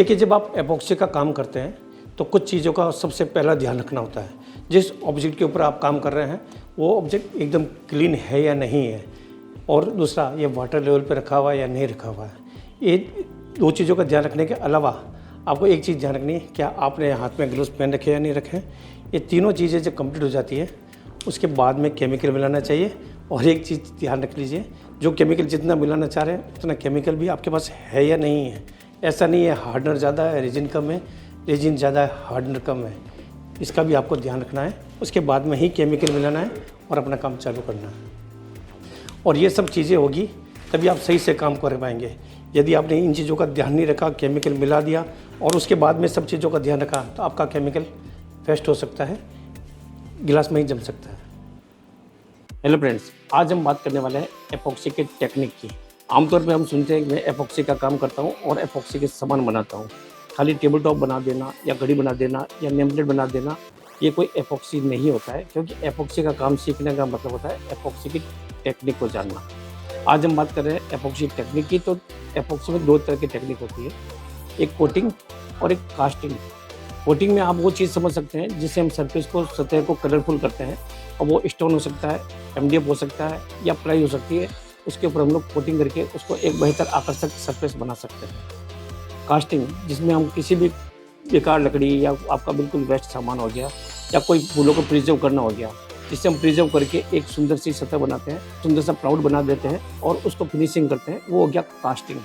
देखिए, जब आप एपॉक्सी का काम करते हैं तो कुछ चीज़ों का सबसे पहला ध्यान रखना होता है। जिस ऑब्जेक्ट के ऊपर आप काम कर रहे हैं वो ऑब्जेक्ट एकदम क्लीन है या नहीं है, और दूसरा ये वाटर लेवल पे रखा हुआ है या नहीं रखा हुआ है। ये दो चीज़ों का ध्यान रखने के अलावा आपको एक चीज़ ध्यान रखनी है, क्या आपने हाथ में ग्लव्स पहन रखे हैं या नहीं रखे हैं। ये तीनों चीज़ें जब कंप्लीट हो जाती है उसके बाद में केमिकल मिलाना चाहिए। और एक चीज़ ध्यान रख लीजिए, जो केमिकल जितना मिलाना चाह रहे हैं उतना केमिकल भी आपके पास है या नहीं है। ऐसा नहीं है हार्डनर ज़्यादा है रेजिन कम है, रेजिन ज़्यादा है हार्डनर कम है, इसका भी आपको ध्यान रखना है। उसके बाद में ही केमिकल मिलाना है और अपना काम चालू करना है। और ये सब चीज़ें होगी तभी आप सही से काम कर पाएंगे। यदि आपने इन चीज़ों का ध्यान नहीं रखा, केमिकल मिला दिया और उसके बाद में सब चीज़ों का ध्यान रखा, तो आपका केमिकल वेस्ट हो सकता है, गिलास में ही जम सकता है। हेलो फ्रेंड्स, आज हम बात करने वाले हैं एपॉक्सी के टेक्निक की। आमतौर पे हम सुनते हैं कि मैं एपॉक्सी का काम करता हूँ और एपॉक्सी के सामान बनाता हूँ। खाली टेबल टॉप बना देना या घड़ी बना देना या नेम प्लेट बना देना, ये कोई एपॉक्सी नहीं होता है। क्योंकि एपॉक्सी का काम सीखने का मतलब होता है एपॉक्सी की टेक्निक को जानना। आज हम बात कर रहे हैं एपॉक्सी टेक्निक की। तो एपॉक्सी में दो तरह की टेक्निक होती है, एक कोटिंग और एक कास्टिंग। कोटिंग में आप वो चीज़ समझ सकते हैं जिससे हम सरफेस को, सतह को कलरफुल करते हैं, और वो स्टोन हो सकता है, एमडीएफ हो सकता है या प्लाई हो सकती है। उसके ऊपर हम लोग कोटिंग करके उसको एक बेहतर आकर्षक सरफेस बना सकते हैं। कास्टिंग, जिसमें हम किसी भी बेकार लकड़ी या आपका बिल्कुल वेस्ट सामान हो गया या कोई फूलों को प्रिजर्व करना हो गया, जिससे हम प्रिजर्व करके एक सुंदर सी सतह बनाते हैं, सुंदर सा प्राउड बना देते हैं और उसको फिनिशिंग करते हैं, वो हो गया कास्टिंग।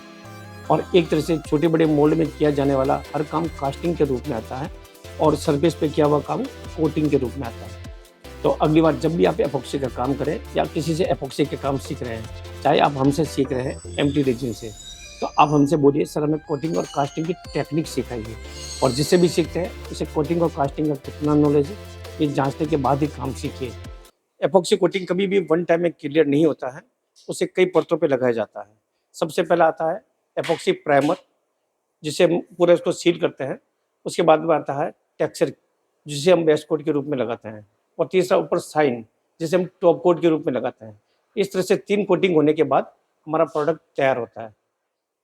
और एक तरह से छोटे बड़े मोल्ड में किया जाने वाला हर काम कास्टिंग के रूप में आता है और सरफेस पे किया हुआ काम कोटिंग के रूप में आता है। तो अगली बार जब भी आप एपॉक्सी का काम करें या किसी से एपॉक्सी के काम सीख रहे हैं, चाहे आप हमसे सीख रहे हैं एम्प्टी रेजिन से, तो आप हमसे बोलिए सर हमें कोटिंग और कास्टिंग की टेक्निक सिखाइए। और जिससे भी सीखते हैं उसे कोटिंग और कास्टिंग का कितना नॉलेज है ये जांचने के बाद ही काम सीखिए। एपॉक्सी कोटिंग कभी भी वन टाइम में क्लियर नहीं होता है, उसे कई परतों पे लगाया जाता है। सबसे पहला आता है एपॉक्सी प्राइमर, जिसे हम पूरा उसको सील करते हैं। उसके बाद में आता है टेक्सचर, जिसे हम बेस कोट के रूप में लगाते हैं। और तीसरा ऊपर साइन, जिसे हम टॉप कोट के रूप में लगाते हैं। इस तरह से 3 कोटिंग होने के बाद हमारा प्रोडक्ट तैयार होता है।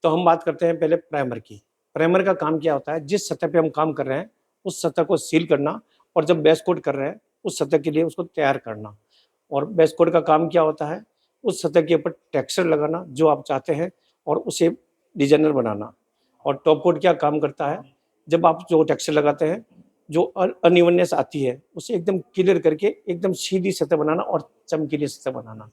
तो हम बात करते हैं पहले प्राइमर की। प्राइमर का काम क्या होता है, जिस सतह पे हम काम कर रहे हैं उस सतह को सील करना, और जब बेस कोट कर रहे हैं उस सतह के लिए उसको तैयार करना। और बेस कोट का काम क्या होता है, उस सतह के ऊपर टेक्सचर लगाना जो आप चाहते हैं और उसे डिजाइनर बनाना। और टॉप कोट क्या काम करता है, जब आप जो टेक्सचर लगाते हैं, जो अनइवननेस आती है उसे एकदम क्लियर करके एकदम सीधी सतह बनाना और चमकीली सतह बनाना।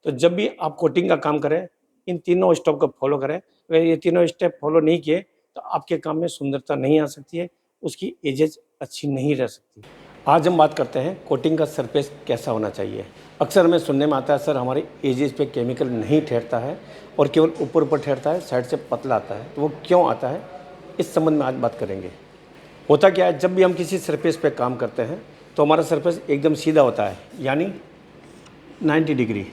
तो जब भी आप कोटिंग का काम करें इन तीनों स्टेप को फॉलो करें। अगर ये तीनों स्टेप फॉलो नहीं किए तो आपके काम में सुंदरता नहीं आ सकती है, उसकी एजेज अच्छी नहीं रह सकती। आज हम बात करते हैं कोटिंग का सरफेस कैसा होना चाहिए। अक्सर हमें सुनने में आता है सर हमारे एजेस पे केमिकल नहीं ठहरता है और केवल ऊपर ऊपर ठहरता है, साइड से पतला आता है। तो वो क्यों आता है, इस संबंध में आज बात करेंगे। होता क्या है, जब भी हम किसी सरफेस पे काम करते हैं तो हमारा सरफेस एकदम सीधा होता है, यानी 90 डिग्री।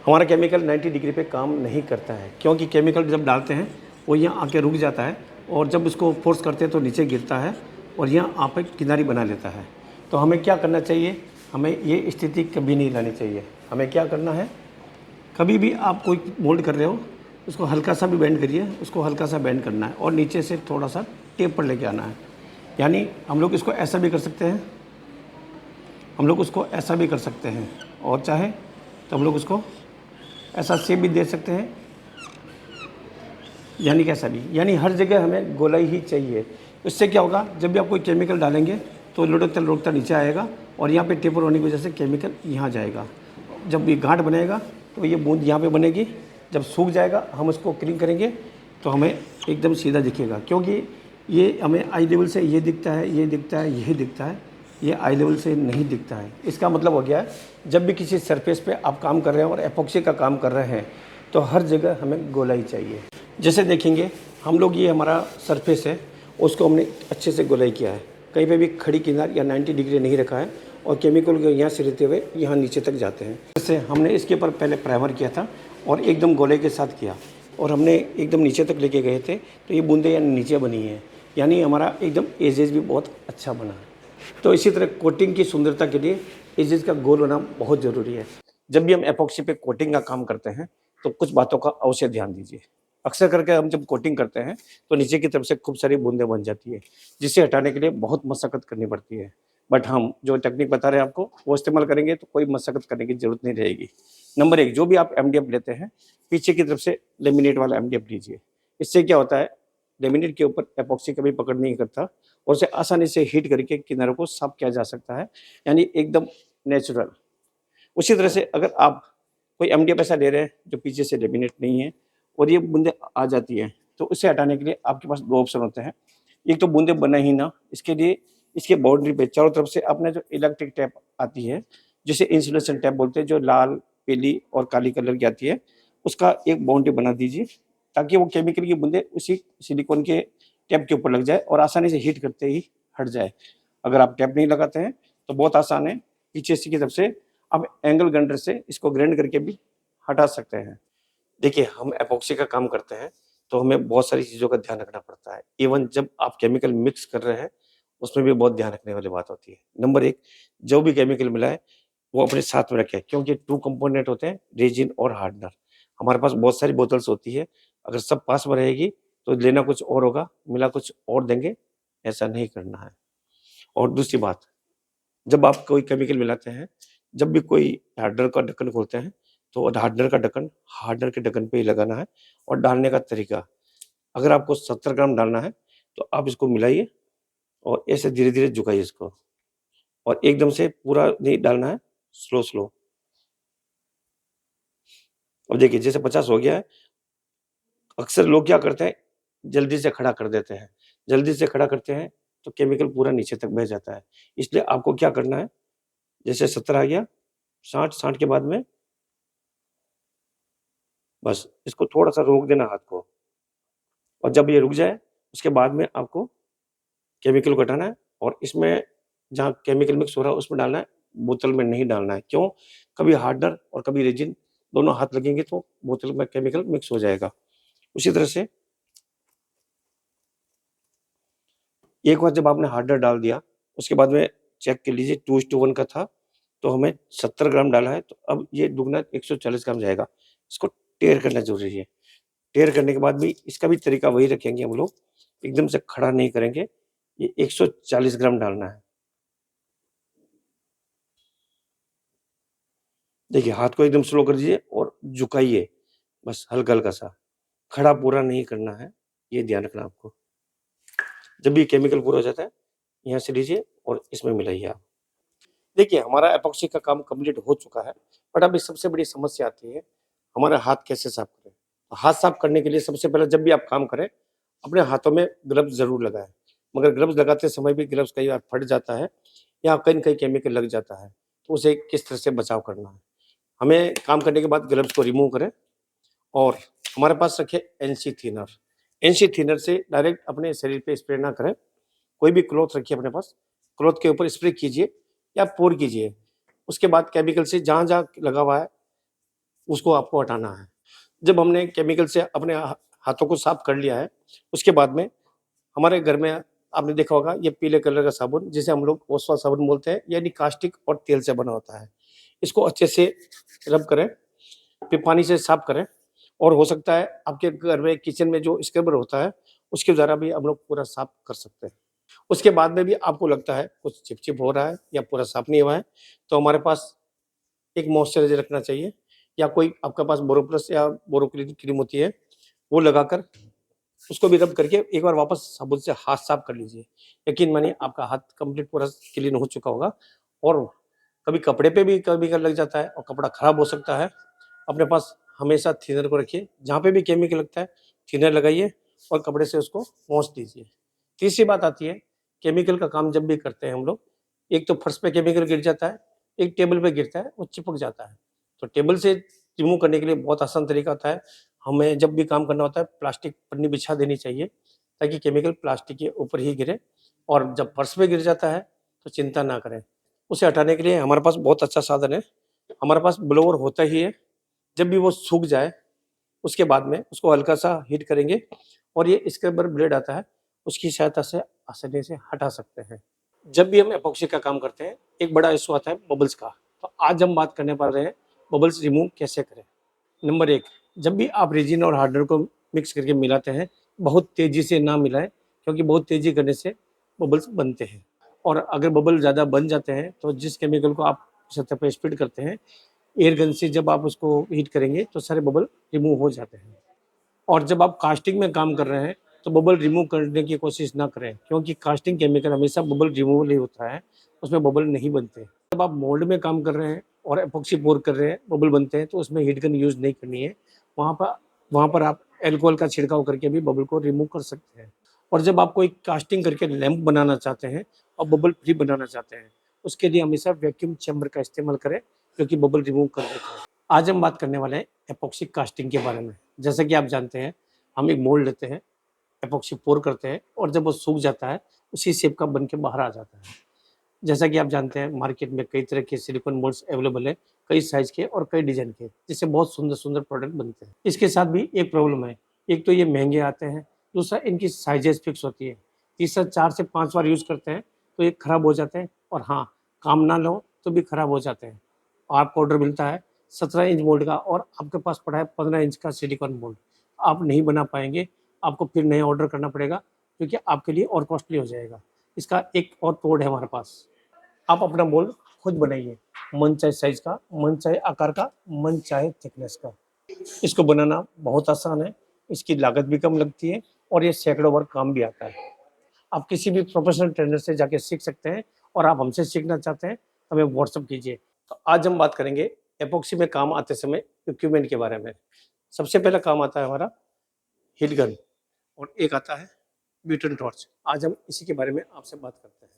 हमारा केमिकल 90 डिग्री पे काम नहीं करता है, क्योंकि केमिकल जब डालते हैं वो यहाँ आके रुक जाता है और जब उसको फोर्स करते हैं तो नीचे गिरता है और यहाँ आप एक किनारी बना लेता है। तो हमें क्या करना चाहिए, हमें ये स्थिति कभी नहीं लानी चाहिए। हमें क्या करना है, कभी भी आप कोई मोल्ड कर रहे हो उसको हल्का सा भी बेंड करिए, उसको हल्का सा बेंड करना है और नीचे से थोड़ा सा टेप पर लेके आना है। यानी हम लोग इसको ऐसा भी कर सकते हैं, हम लोग उसको ऐसा भी कर सकते हैं, और चाहे तो हम लोग उसको ऐसा शेप भी दे सकते हैं, यानी कैसा भी, यानी हर जगह हमें गोलाई ही चाहिए। इससे क्या होगा, जब भी आप कोई केमिकल डालेंगे तो लुढ़कता नीचे आएगा और यहाँ पे टेपर होने की वजह से केमिकल यहाँ जाएगा। जब ये गांठ बनेगा तो ये बूंद यहाँ पे बनेगी, जब सूख जाएगा हम उसको क्लीन करेंगे तो हमें एकदम सीधा दिखेगा। क्योंकि ये हमें आई लेवल से ये दिखता है, ये दिखता है, यही दिखता है, ये आई लेवल से नहीं दिखता है। इसका मतलब हो गया है, जब भी किसी सरफेस पे आप काम कर रहे हैं और एपॉक्सी का काम कर रहे हैं तो हर जगह हमें गोलाई चाहिए। जैसे देखेंगे हम लोग, ये हमारा सरफेस है, उसको हमने अच्छे से गोलाई किया है, कहीं पे भी खड़ी किनार या 90 डिग्री नहीं रखा है और केमिकल को यहाँ से रहते हुए यहाँ नीचे तक जाते हैं। जैसे हमने इसके ऊपर पहले प्राइमर किया था और एकदम गोले के साथ किया और हमने एकदम नीचे तक लेके गए थे, तो ये बूंदें यानी नीचे बनी हैं, यानी हमारा एकदम एजेज भी बहुत अच्छा बना है। तो इसी तरह कोटिंग की सुंदरता के लिए एजेज का गोल होना बहुत ज़रूरी है। जब भी हम एपॉक्सी पे कोटिंग का काम करते हैं तो कुछ बातों का अवश्य ध्यान दीजिए। अक्सर करके हम जब कोटिंग करते हैं तो नीचे की तरफ से खूब सारी बूंदें बन जाती है, जिसे हटाने के लिए बहुत मशक्कत करनी पड़ती है। बट हम जो टेक्निक बता रहे हैं आपको, वो इस्तेमाल करेंगे तो कोई मशक्कत करने की ज़रूरत नहीं रहेगी। नंबर 1, जो भी आप एमडीएफ लेते हैं, पीछे की तरफ से लेमिनेट वाला एमडीएफ लीजिए। इससे क्या होता है, लेमिनेट के ऊपर एपॉक्सी कभी पकड़ नहीं करता और उसे आसानी से हीट करके किनारों को साफ किया जा सकता है, यानी एकदम नेचुरल। उसी तरह से अगर आप कोई एमडीएफ ऐसा ले रहे हैं जो पीछे से लेमिनेट नहीं है और ये बूंदें आ जाती हैं, तो उसे हटाने के लिए आपके पास 2 ऑप्शन होते हैं। एक तो बूंदें बने ही ना, इसके लिए इसके बाउंड्री पे चारों तरफ से आपने जो इलेक्ट्रिक टेप आती है, जिसे इंसुलेशन टेप बोलते हैं, जो लाल, पीली और काली कलर की आती है, उसका एक बाउंड्री बना दीजिए, ताकि वो केमिकल की बूंदें उसी सिलिकॉन के टेप के ऊपर लग जाए और आसानी से हीट करते ही हट जाए। अगर आप टेप नहीं लगाते हैं तो बहुत आसान है, पीछे से की तरफ से आप एंगल ग्राइंडर से इसको ग्राइंड करके भी हटा सकते हैं। देखिए, हम एपॉक्सी का काम करते हैं, तो हमें बहुत सारी चीज़ों का ध्यान रखना पड़ता है। इवन जब आप केमिकल मिक्स कर रहे हैं, उसमें भी बहुत ध्यान रखने वाली बात होती है। नंबर 1, जो भी केमिकल मिलाएँ, वो अपने साथ में रखें, क्योंकि 2 कंपोनेंट होते हैं, रेज़िन और हार्डनर। हमारे पास बहुत सारी बोतल्स होती है, अगर सब पास में रहेगी, तो लेना कुछ और होगा, मिला कुछ और देंगे, ऐसा नहीं करना है। और दूसरी बात, जब आप कोई केमिकल मिलाते हैं, जब भी कोई हार्डनर का ढक्कन खोलते हैं, तो हार्डनर का ढक्कन हार्डनर के ढक्कन पे ही लगाना है। और डालने का तरीका, अगर आपको 70 ग्राम डालना है, तो आप इसको मिलाइए और ऐसे धीरे-धीरे झुकाइए इसको, और एकदम से पूरा नहीं डालना है, स्लो-स्लो। अब देखिए, जैसे 50 हो गया है, अक्सर लोग क्या करते हैं, जल्दी से खड़ा कर देते हैं। जल्दी से खड़ा करते हैं, तो केमिकल पूरा नीचे तक बह जाता है। इसलिए आपको क्या करना है, जैसे 70 आ गया, 60, 60 के बाद में बस इसको थोड़ा-सा रोक देना हाथ को, और जब ये रुक जाए, उसके बाद में आपको केमिकल को हटाना है और इसमें जहाँ केमिकल मिक्स हो रहा है उसमें डालना है, बोतल में नहीं डालना है। क्यों? कभी हार्डनर और कभी रेज़िन दोनों हाथ लगेंगे तो बोतल में केमिकल मिक्स हो जाएगा। उसी तरह से एक बार जब आपने हार्डनर डाल दिया, उसके बाद में चेक कर लीजिए, 2:1 का था, तो हमें 70 ग्राम डाला है, तो अब ये दुगना 140 ग्राम जाएगा। इसको टेयर करना ज़रूरी है। टेयर करने के बाद भी इसका भी तरीका वही रखेंगे हम लोग, एकदम से खड़ा नहीं करेंगे। ये 140 ग्राम डालना है। देखिए, हाथ को एकदम स्लो कर दीजिए और झुकाइए, बस हल्का-हल्का सा। खड़ा पूरा नहीं करना है, ये ध्यान रखना आपको। जब भी केमिकल पूरा हो जाता है, यहाँ से लीजिए और इसमें मिलाइए आप। देखिए, हमारा एपॉक्सी का काम कंप्लीट हो चुका है, बट अभी सबसे बड़ी समस्या आती है, हमारा हाथ कैसे साफ करें? तो हाथ साफ करने के लिए सबसे पहले जब भी आप काम करें, अपने हाथों में ग्लव्स ज़रूर लगाएँ। मगर ग्लव्स लगाते समय भी ग्लव्स कई बार फट जाता है या कहीं न कहीं केमिकल लग जाता है, तो उसे किस तरह से बचाव करना है। हमें काम करने के बाद ग्लव्स को रिमूव करें और हमारे पास रखें एनसी थिनर। एनसी थिनर से डायरेक्ट अपने शरीर पे स्प्रे ना करें, कोई भी क्लॉथ रखिए अपने पास, क्लॉथ के ऊपर स्प्रे कीजिए या पोर कीजिए। उसके बाद केमिकल से जहाँ-जहाँ लगा हुआ है, उसको आपको हटाना है। जब हमने केमिकल से अपने हाथों को साफ कर लिया है, उसके बाद में हमारे घर में आपने देखा होगा ये पीले कलर का साबुन, जिसे हम लोग ओसवा साबुन बोलते हैं, यानी कास्टिक और तेल से बना होता है। इसको अच्छे से रब करें, फिर पानी से साफ करें, और हो सकता है आपके घर में किचन में जो स्क्रबर होता है, उसके द्वारा भी हम लोग पूरा साफ कर सकते हैं। उसके बाद में भी आपको लगता है कुछ चिपचिप हो रहा है या पूरा साफ नहीं हुआ है, तो हमारे पास एक मॉइस्चराइज़र रखना चाहिए, या कोई आपके पास बोरोप्लस या बोरोक्लीन क्रीम होती है, वो लगाकर उसको भी रब करके एक बार वापस साबुन से हाथ साफ कर लीजिए। यकीन मानिए आपका हाथ कंप्लीट पूरा क्लीन हो चुका होगा। और कभी कपड़े पे भी केमिकल लग जाता है और कपड़ा खराब हो सकता है। अपने पास हमेशा थिनर को रखिए, जहाँ पे भी केमिकल लगता है थिनर लगाइए और कपड़े से उसको पोंछ दीजिए। तीसरी बात आती है, केमिकल का काम जब भी करते हैं हम लोग, एक तो फर्श पे केमिकल गिर जाता है, एक टेबल पे गिरता है, वो चिपक जाता है। तो टेबल से रिमूव करने के लिए बहुत आसान तरीका होता है, हमें जब भी काम करना होता है प्लास्टिक पन्नी बिछा देनी चाहिए, ताकि केमिकल प्लास्टिक के ऊपर ही गिरे, और जब फर्श पे गिर जाता है तो चिंता ना करें। उसे हटाने के लिए हमारे पास बहुत अच्छा साधन है, हमारे पास ब्लोअर होता ही है। जब भी वो सूख जाए, उसके बाद में उसको हल्का-सा हीट करेंगे और ये स्क्रबर ब्लेड आता है, उसकी सहायता से आसानी से हटा सकते हैं। जब भी हम एपॉक्सी का काम करते हैं, एक बड़ा इश्यू आता है बबल्स का। तो आज हम बात करने वाले हैं, बबल्स रिमूव कैसे करें? नंबर 1, जब भी आप रेज़िन और हार्डनर को मिक्स करके मिलाते हैं। बहुत तेज़ी से ना मिलाएं, क्योंकि बहुत तेज़ी करने से बबल्स बनते हैं। और अगर बबल ज़्यादा बन जाते हैं तो जिस केमिकल को आप सतह पे स्प्रेड करते हैं, एयर गन से जब आप उसको हीट करेंगे तो सारे बबल रिमूव हो जाते हैं। और जब आप कास्टिंग में काम कर रहे हैं तो बबल रिमूव करने की कोशिश ना करें, क्योंकि कास्टिंग केमिकल हमेशा बबल रिमूवल ही होता है, उसमें बबल नहीं बनते। जब आप मोल्ड में काम कर रहे हैं और एपॉक्सी पोर कर रहे हैं, बबल बनते हैं, तो उसमें हीट गन यूज़ नहीं करनी है। वहाँ पर आप अल्कोहल का छिड़काव करके भी बबल को रिमूव कर सकते हैं। और जब आप कोई कास्टिंग करके लैंप बनाना चाहते हैं और बबल फ्री बनाना चाहते हैं, उसके लिए हमेशा वैक्यूम चैम्बर का इस्तेमाल करें, जो कि बबल रिमूव कर देता है। आज हम बात करने वाले हैं एपॉक्सी कास्टिंग के बारे में। जैसा कि आप जानते हैं, हम एक मोल्ड लेते हैं, एपॉक्सी पोर करते हैं और जब वो सूख जाता है, उसी शेप का बन के बाहर आ जाता है। जैसा कि आप जानते हैं, मार्केट में कई तरह के सिलिकॉन मोल्ड्स अवेलेबल है, कई साइज़ के और कई डिज़ाइन के, जिससे बहुत सुंदर-सुंदर प्रोडक्ट बनते हैं। इसके साथ भी एक प्रॉब्लम है, एक तो ये महँगे आते हैं, दूसरा इनकी साइज़ेज़ फिक्स होती है, तीसरा 4 से 5 बार यूज़ करते हैं, तो ये खराब हो जाते हैं और हाँ, काम ना लो तो भी खराब हो जाते हैं। आपको ऑर्डर मिलता है 17 इंच मोल्ड का और आपके पास पड़ा है 15 इंच का सिलिकॉन मोल्ड। आप नहीं बना पाएँगे, आपको फिर नया ऑर्डर करना पड़ेगा, जो कि आपके लिए और कॉस्टली हो जाएगा। इसका एक और तोड़ है हमारे पास। आप अपना मोल्ड खुद बनाइए, मन चाहे साइज़ का, मन चाहे आकार का, मन चाहे थिकनेस का। इसको बनाना बहुत आसान है, इसकी लागत भी कम लगती है और ये सैकड़ों बार काम भी आता है। आप किसी भी प्रोफेशनल ट्रेनर से जाके सीख सकते हैं और आप हमसे सीखना चाहते हैं, तो हमें व्हाट्सएप कीजिए। तो आज हम बात करेंगे एपॉक्सी में काम आते समय इक्विपमेंट के बारे में। सबसे पहला काम आता है हमारा हीट गन और एक आता है ब्यूटेन टॉर्च। आज हम इसी के बारे में आपसे बात करते हैं।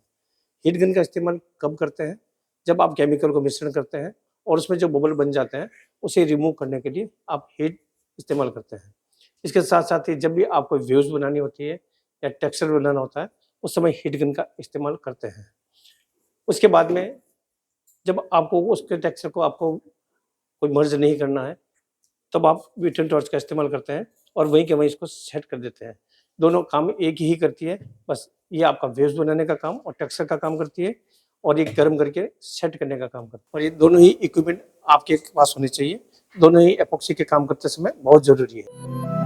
हीट गन का इस्तेमाल कब करते हैं? जब आप केमिकल को मिश्रण करते हैं और उसमें जो बबल बन जाते हैं, उसे रिमूव करने के लिए आप हीट इस्तेमाल करते हैं। इसके साथ-साथ ही जब भी आपको वेव्स बनानी होती है या टेक्सचर बनाना होता है, उस समय हीट गन का इस्तेमाल करते हैं। उसके बाद में जब आपको उसके टेक्सचर को आपको कोई मर्ज नहीं करना है, तब आप ब्यूटेन टॉर्च का इस्तेमाल करते हैं और वहीं के वहीं इसको सेट कर देते हैं। दोनों काम एक ही करती है, बस ये आपका वेव्स बनाने का काम और टेक्सचर का काम करती है और ये गर्म करके सेट करने का काम करती है। और ये दोनों ही इक्विपमेंट आपके पास होने चाहिए। दोनों ही एपॉक्सी के काम करते समय बहुत ज़रूरी है।